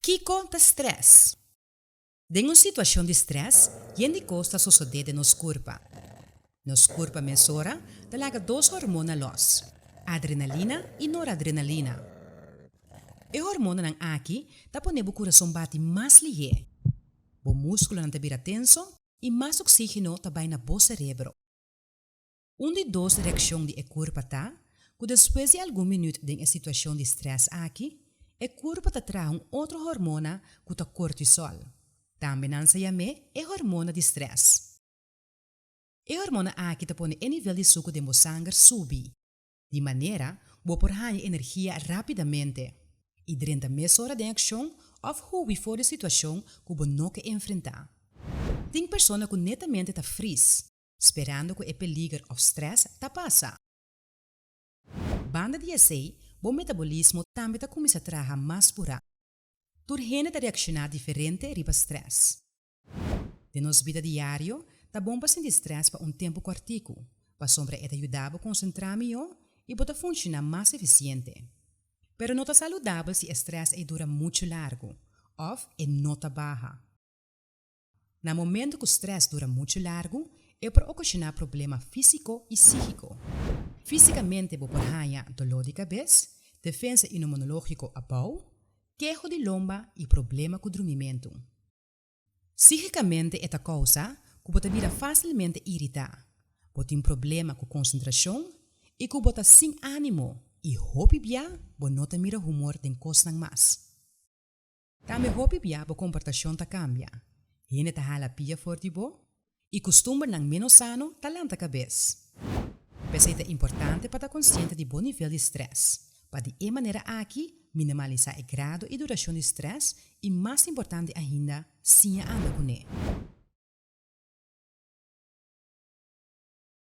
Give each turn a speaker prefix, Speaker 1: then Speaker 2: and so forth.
Speaker 1: Kiko ta stress. Em uma situação de stress, gente costa suceder nos corpo. Nos corpo mesura, talaga dois hormonas los, adrenalina e noradrenalina. E hormona ng aki, tapone bu coração bate mais liye. O músculo não tabira tenso e mais oxígeno tabay na bo cerebro. De dos reação de corpo tá, que depois de algum minuto de situação de stress aqui, o corpo ta traz outro hormona que é cortisol. Também não se chama hormona de stress. E hormona aqui ta põe o nível de suco de sangue subir, de maneira que por energia rapidamente. E durante a mesura de ação, ou hoe we voor de situação que você não quer enfrentar. Tem pessoa que netamente ta fris, esperando que o peligro ou stress ta passa. Banda de assim, o metabolismo também ta começa a trabalhar mais pura. Turgene ta reaccionar diferente riba stress. De nos vida diário, ta bom para sentir stress para tempo curtico, para sombra eta ajudar a concentrar melhor e para funcionar mais eficiente. Pero não está saudável se o stress dura muito largo, ou nota baixa. No momento que o stress dura muito largo, pode ocasionar problemas físico e psíquico. Fisicamente, pode dolor de cabeça, defesa imunológico abau, queijo de lomba e problema com o dormimento. Psicicamente, esta causa que pode vir facilmente irritar, pode ter problema com concentração e que pode sem ânimo e hopi bia, bo nota mira humor den costan mas. Também hopi bia, bo comportação ta cambia. Hine ta hala pia for di bo, e costumbre nang menos sano talanta cabeça. Pese é importante para estar consciente de bom nível de stress, para de maneira aqui minimalizar o grado e duração de stress e mais importante ainda, sim anda com ele.